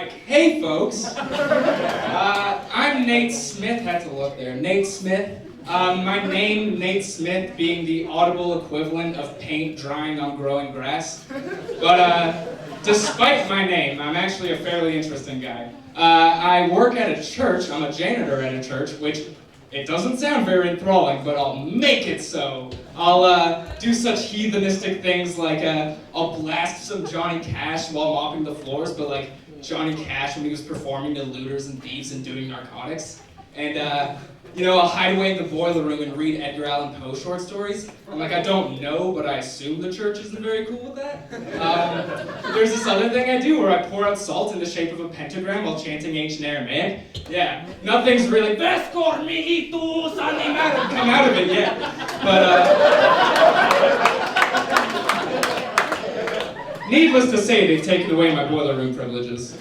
mic. Hey, folks. I'm Nate Smith. Had to look there. Nate Smith. My name, Nate Smith, being the audible equivalent of paint drying on growing grass. But despite my name, I'm actually a fairly interesting guy. I work at a church. I'm a janitor at a church, which it doesn't sound very enthralling, but I'll make it so. I'll do such heathenistic things like I'll blast some Johnny Cash while mopping the floors, but like Johnny Cash when he was performing to looters and thieves and doing narcotics. And I'll hide away in the boiler room and read Edgar Allan Poe short stories. I'm like, I don't know, but I assume the church isn't very cool with that. There's this other thing I do where I pour out salt in the shape of a pentagram while chanting ancient Aramaic. Yeah, nothing's really Vescor mihitus animatum come out of it yet. But needless to say, they've taken away my boiler room privileges.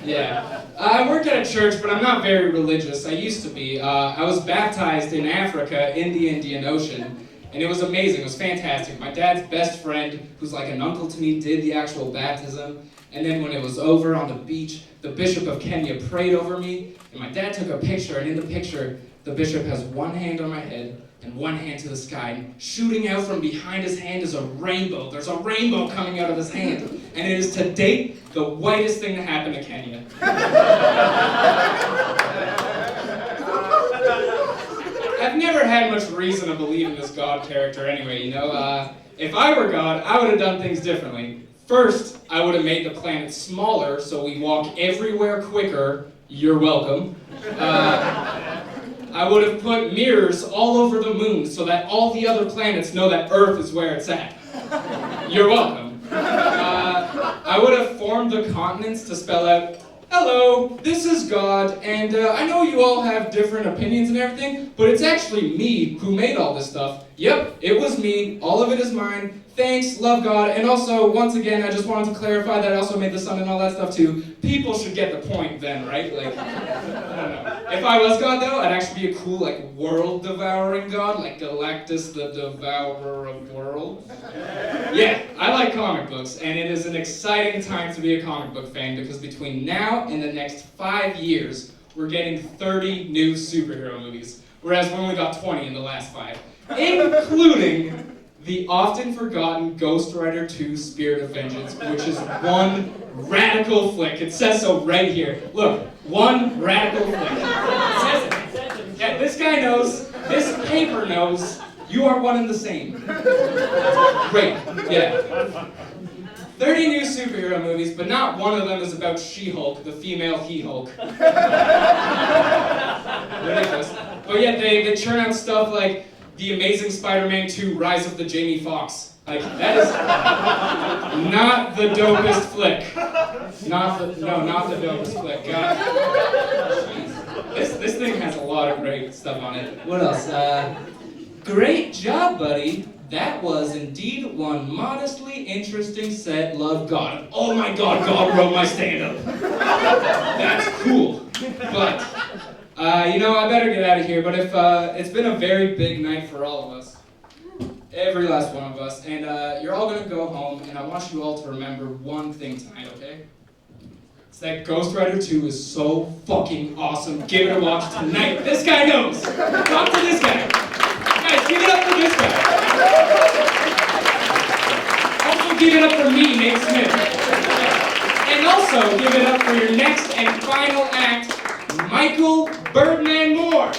Yeah. I work at a church, but I'm not very religious. I used to be. I was baptized in Africa in the Indian Ocean, and it was amazing. It was fantastic. My dad's best friend, who's like an uncle to me, did the actual baptism, and then when it was over on the beach, the Bishop of Kenya prayed over me, and my dad took a picture, and in the picture, the bishop has one hand on my head and one hand to the sky, and shooting out from behind his hand is a rainbow. There's a rainbow coming out of his hand, and it is to date the whitest thing to happen to Kenya. I've never had much reason to believe in this God character anyway, If I were God, I would have done things differently. First, I would have made the planet smaller so we walk everywhere quicker. You're welcome. I would have put mirrors all over the moon so that all the other planets know that Earth is where it's at. You're welcome. I would have formed the continents to spell out, hello, this is God, and I know you all have different opinions and everything, but it's actually me who made all this stuff. Yep, it was me. All of it is mine. Thanks, love God, and also, once again, I just wanted to clarify that I also made the sun and all that stuff too. People should get the point then, right? Like, I don't know. If I was God, though, I'd actually be a cool, like, world-devouring God, like Galactus, the Devourer of Worlds. Yeah, I like comic books, and it is an exciting time to be a comic book fan, because between now and the next 5 years, we're getting 30 new superhero movies, whereas we only got 20 in the last 5, including the often forgotten Ghost Rider 2 Spirit of Vengeance, which is one radical flick. It says so right here. Look, one radical flick. It says it. Yeah, this guy knows, this paper knows, you are one and the same. Great, yeah. 30 new superhero movies, but not one of them is about She-Hulk, the female He-Hulk. Ridiculous. But yet they churn out stuff like The Amazing Spider-Man 2, Rise of the Jamie Foxx. Like, that is not the dopest flick. Not the dopest flick. God. This thing has a lot of great stuff on it. What else? Great job, buddy. That was indeed one modestly interesting set. Love God. Oh my God, God wrote my stand-up. That's cool. But I better get out of here, but if it's been a very big night for all of us, every last one of us, and you're all gonna go home, and I want you all to remember one thing tonight, okay? It's that Ghost Rider 2 is so fucking awesome. Give it a watch tonight. This guy knows. Talk to this guy. Guys, give it up for this guy. Also give it up for me, Nate Smith. And also give it up for your next and final act, Michael Birdman Moore.